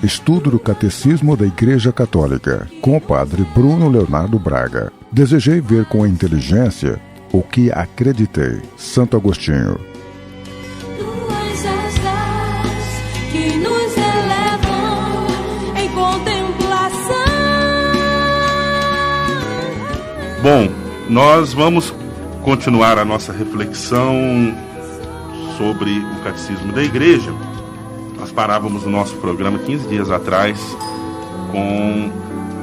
Estudo do Catecismo da Igreja Católica, com o Padre Bruno Leonardo Braga. Desejei ver com a inteligência o que acreditei. Santo Agostinho. Tuas asas que nos elevam em contemplação. Bom, nós vamos continuar a nossa reflexão sobre o Catecismo da Igreja. Nós parávamos no nosso programa 15 dias atrás com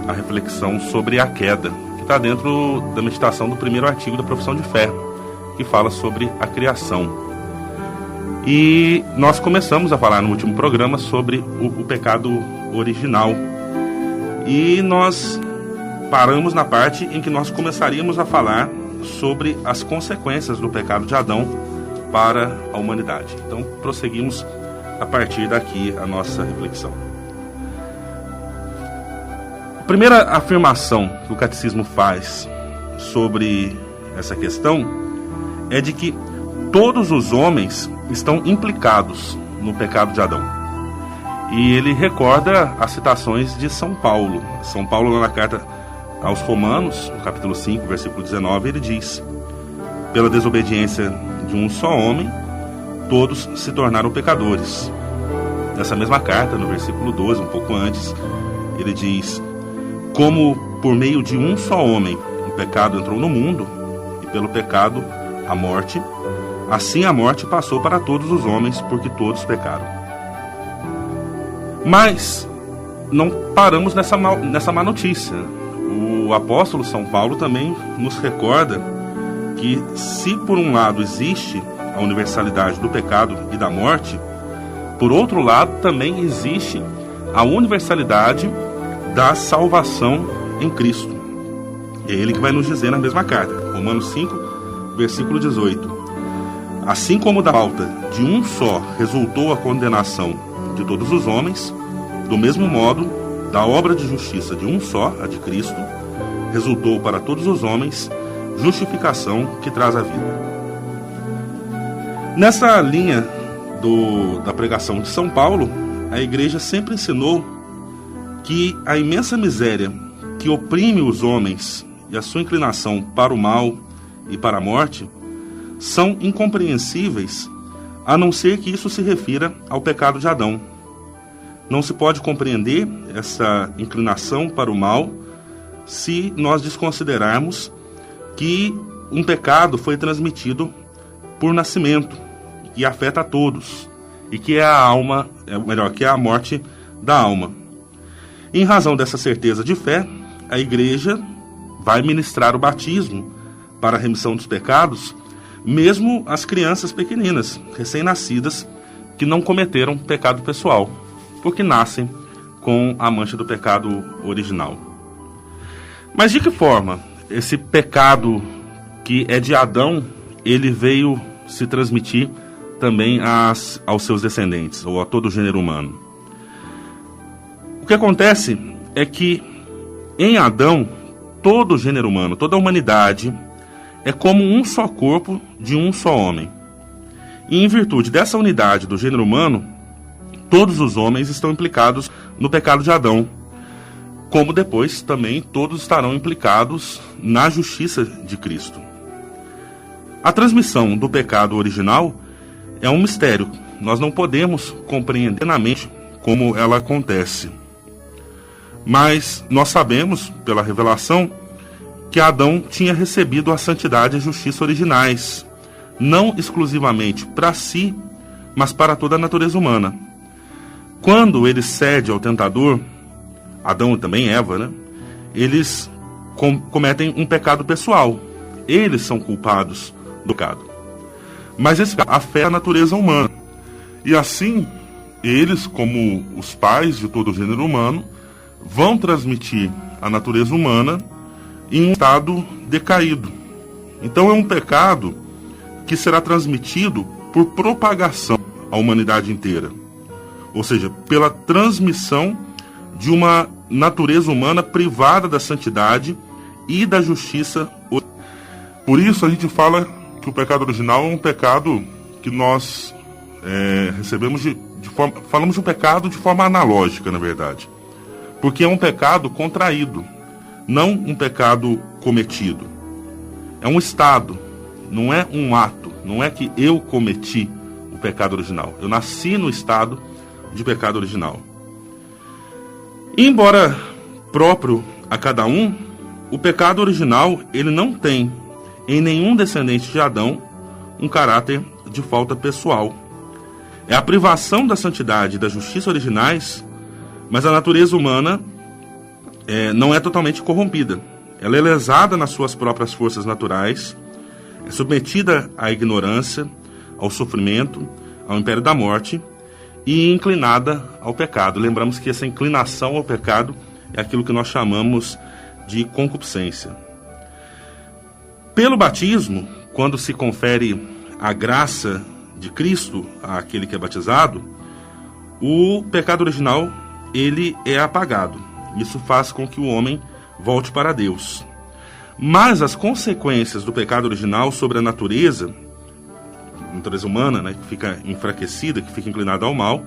a reflexão sobre a queda, que está dentro da meditação do primeiro artigo da Profissão de Fé, que fala sobre a criação. E nós começamos a falar no último programa sobre o pecado original. E nós paramos na parte em que nós começaríamos a falar sobre as consequências do pecado de Adão para a humanidade. Então, prosseguimos a partir daqui a nossa reflexão. A primeira afirmação que o Catecismo faz sobre essa questão é de que todos os homens estão implicados no pecado de Adão. E ele recorda as citações de São Paulo. São Paulo, na carta aos Romanos, no capítulo 5, versículo 19, ele diz: pela desobediência de um só homem, todos se tornaram pecadores. Nessa mesma carta, no versículo 12, um pouco antes, ele diz: como por meio de um só homem o pecado entrou no mundo, e pelo pecado a morte, assim a morte passou para todos os homens, porque todos pecaram. Mas não paramos nessa má notícia. O apóstolo São Paulo também nos recorda que, se por um lado existe a universalidade do pecado e da morte, por outro lado também existe a universalidade da salvação em Cristo. É ele que vai nos dizer na mesma carta, Romanos 5, versículo 18. Assim como da falta de um só resultou a condenação de todos os homens, do mesmo modo, da obra de justiça de um só, a de Cristo, resultou para todos os homens justificação que traz a vida. Nessa linha da pregação de São Paulo, a Igreja sempre ensinou que a imensa miséria que oprime os homens e a sua inclinação para o mal e para a morte são incompreensíveis, a não ser que isso se refira ao pecado de Adão. Não se pode compreender essa inclinação para o mal se nós desconsiderarmos que um pecado foi transmitido por nascimento e afeta a todos, e que é que é a morte da alma. Em razão dessa certeza de fé, a Igreja vai ministrar o batismo para a remissão dos pecados, mesmo as crianças pequeninas, recém-nascidas, que não cometeram pecado pessoal, porque nascem com a mancha do pecado original. Mas de que forma esse pecado que é de Adão, ele veio se transmitir também aos seus descendentes, ou a todo o gênero humano? O que acontece é que em Adão, todo o gênero humano, toda a humanidade, é como um só corpo de um só homem. E em virtude dessa unidade do gênero humano, todos os homens estão implicados no pecado de Adão, como depois também todos estarão implicados na justiça de Cristo. A transmissão do pecado original é um mistério. Nós não podemos compreender plenamente como ela acontece. Mas nós sabemos, pela revelação, que Adão tinha recebido a santidade e a justiça originais, não exclusivamente para si, mas para toda a natureza humana. Quando ele cede ao tentador, Adão e também Eva, eles cometem um pecado pessoal. Eles são culpados do pecado. Mas esse pecado afeta a natureza humana. E assim, eles, como os pais de todo o gênero humano, vão transmitir a natureza humana em um estado decaído. Então é um pecado que será transmitido por propagação à humanidade inteira. Ou seja, pela transmissão de uma natureza humana privada da santidade e da justiça. Por isso a gente fala que o pecado original é um pecado que nós recebemos de falamos de um pecado de forma analógica, na verdade. Porque é um pecado contraído, não um pecado cometido. É um estado, não é um ato. Não é que eu cometi o pecado original. Eu nasci no estado de pecado original. E embora próprio a cada um, o pecado original, ele não tem em nenhum descendente de Adão um caráter de falta pessoal. É a privação da santidade e da justiça originais, mas a natureza humana não é totalmente corrompida. Ela é lesada nas suas próprias forças naturais, é submetida à ignorância, ao sofrimento, ao império da morte e inclinada ao pecado. Lembramos que essa inclinação ao pecado é aquilo que nós chamamos de concupiscência. Pelo batismo, quando se confere a graça de Cristo àquele que é batizado, o pecado original ele é apagado. Isso faz com que o homem volte para Deus. Mas as consequências do pecado original sobre a natureza humana, né, que fica enfraquecida, que fica inclinada ao mal,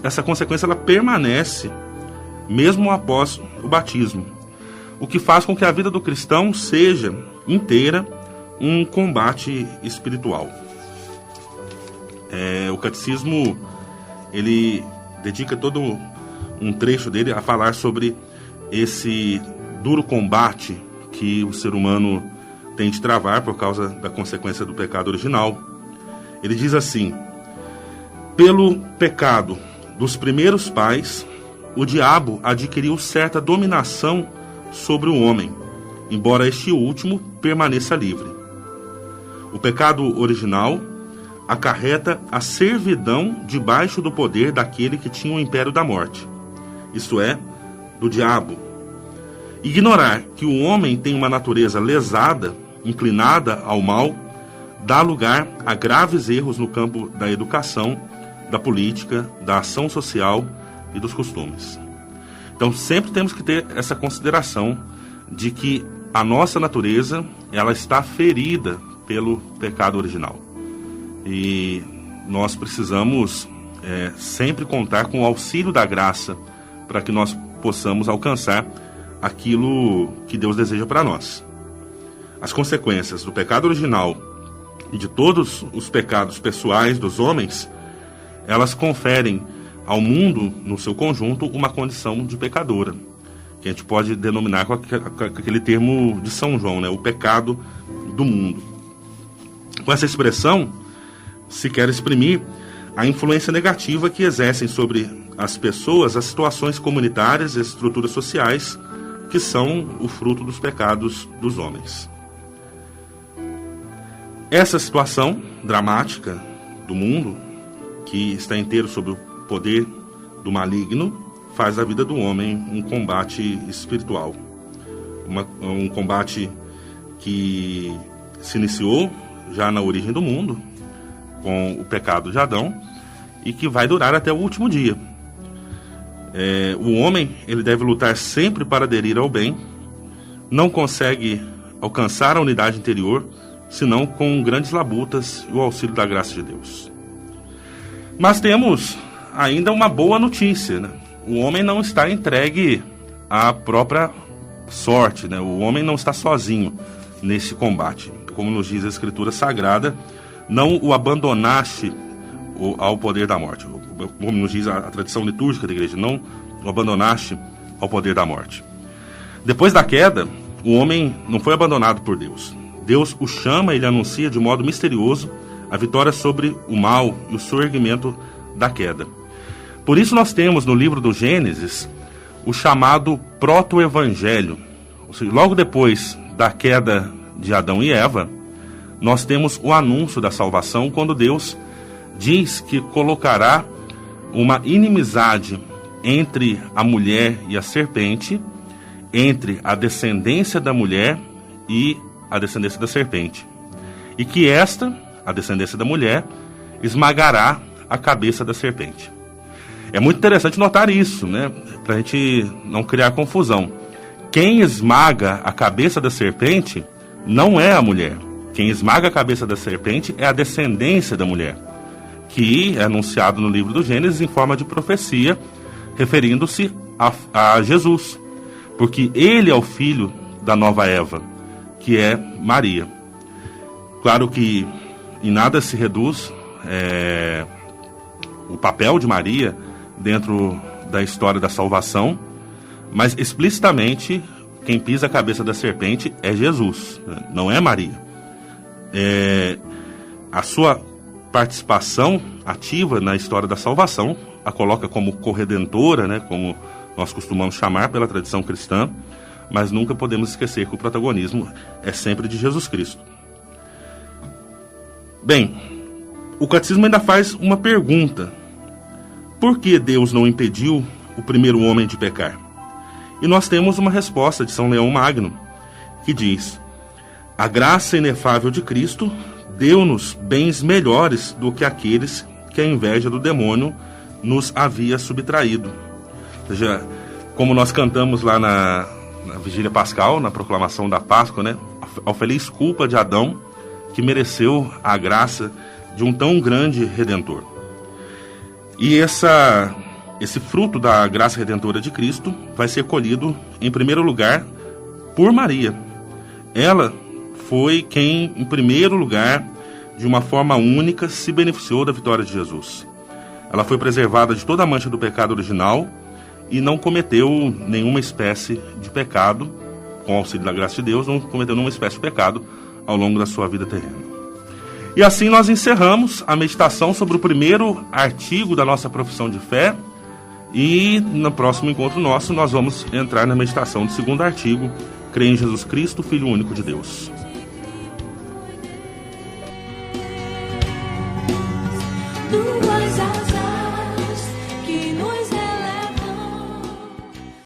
essa consequência ela permanece mesmo após o batismo. O que faz com que a vida do cristão seja inteira um combate espiritual. O catecismo ele dedica todo um trecho dele a falar sobre esse duro combate que o ser humano tem de travar por causa da consequência do pecado original. Ele diz assim: pelo pecado dos primeiros pais, o diabo adquiriu certa dominação sobre o homem, embora este último permaneça livre. O pecado original acarreta a servidão debaixo do poder daquele que tinha o império da morte, isto é, do diabo. Ignorar que o homem tem uma natureza lesada, inclinada ao mal, dá lugar a graves erros no campo da educação, da política, da ação social e dos costumes. Então sempre temos que ter essa consideração de que a nossa natureza ela está ferida pelo pecado original. E nós precisamos sempre contar com o auxílio da graça para que nós possamos alcançar aquilo que Deus deseja para nós. As consequências do pecado original e de todos os pecados pessoais dos homens, elas conferem ao mundo, no seu conjunto, uma condição de pecadora, que a gente pode denominar com aquele termo de São João, né? O pecado do mundo. Com essa expressão, se quer exprimir a influência negativa que exercem sobre as pessoas as situações comunitárias e as estruturas sociais que são o fruto dos pecados dos homens. Essa situação dramática do mundo, que está inteiro sob o poder do maligno, faz da vida do homem um combate espiritual. Um combate que se iniciou já na origem do mundo, com o pecado de Adão, e que vai durar até o último dia. O homem ele deve lutar sempre para aderir ao bem, não consegue alcançar a unidade interior, senão com grandes labutas e o auxílio da graça de Deus. Mas temos ainda uma boa notícia, né? O homem não está entregue à própria sorte, né? O homem não está sozinho nesse combate. Como nos diz a Escritura Sagrada, não o abandonaste ao poder da morte. Como nos diz a tradição litúrgica da igreja, não o abandonaste ao poder da morte. Depois da queda, o homem não foi abandonado por Deus. Deus o chama e lhe anuncia de modo misterioso a vitória sobre o mal e o surgimento da queda. Por isso nós temos no livro do Gênesis o chamado proto-evangelho. Ou seja, logo depois da queda de Adão e Eva, nós temos o anúncio da salvação, quando Deus diz que colocará uma inimizade entre a mulher e a serpente, entre a descendência da mulher e a descendência da serpente. E que esta, a descendência da mulher, esmagará a cabeça da serpente. É muito interessante notar isso, né? Para a gente não criar confusão. Quem esmaga a cabeça da serpente não é a mulher. Quem esmaga a cabeça da serpente é a descendência da mulher, que é anunciado no livro do Gênesis em forma de profecia, referindo-se a Jesus, porque ele é o filho da nova Eva, que é Maria. Claro que em nada se reduz o papel de Maria dentro da história da salvação, mas explicitamente quem pisa a cabeça da serpente é Jesus, não é Maria. A sua participação ativa na história da salvação a coloca como corredentora, né, como nós costumamos chamar pela tradição cristã, mas nunca podemos esquecer que o protagonismo é sempre de Jesus Cristo. Bem, o catecismo ainda faz uma pergunta: por que Deus não impediu o primeiro homem de pecar? E nós temos uma resposta de São Leão Magno, que diz: a graça inefável de Cristo deu-nos bens melhores do que aqueles que a inveja do demônio nos havia subtraído. Ou seja, como nós cantamos lá na Vigília Pascal, na proclamação da Páscoa, né? Ao feliz culpa de Adão, que mereceu a graça de um tão grande Redentor. E esse fruto da graça redentora de Cristo vai ser colhido, em primeiro lugar, por Maria. Ela foi quem, em primeiro lugar, de uma forma única, se beneficiou da vitória de Jesus. Ela foi preservada de toda a mancha do pecado original e não cometeu nenhuma espécie de pecado, com o auxílio da graça de Deus, não cometeu nenhuma espécie de pecado ao longo da sua vida terrena. E assim nós encerramos a meditação sobre o primeiro artigo da nossa profissão de fé, e no próximo encontro nosso nós vamos entrar na meditação do segundo artigo: creio em Jesus Cristo, Filho único de Deus. Do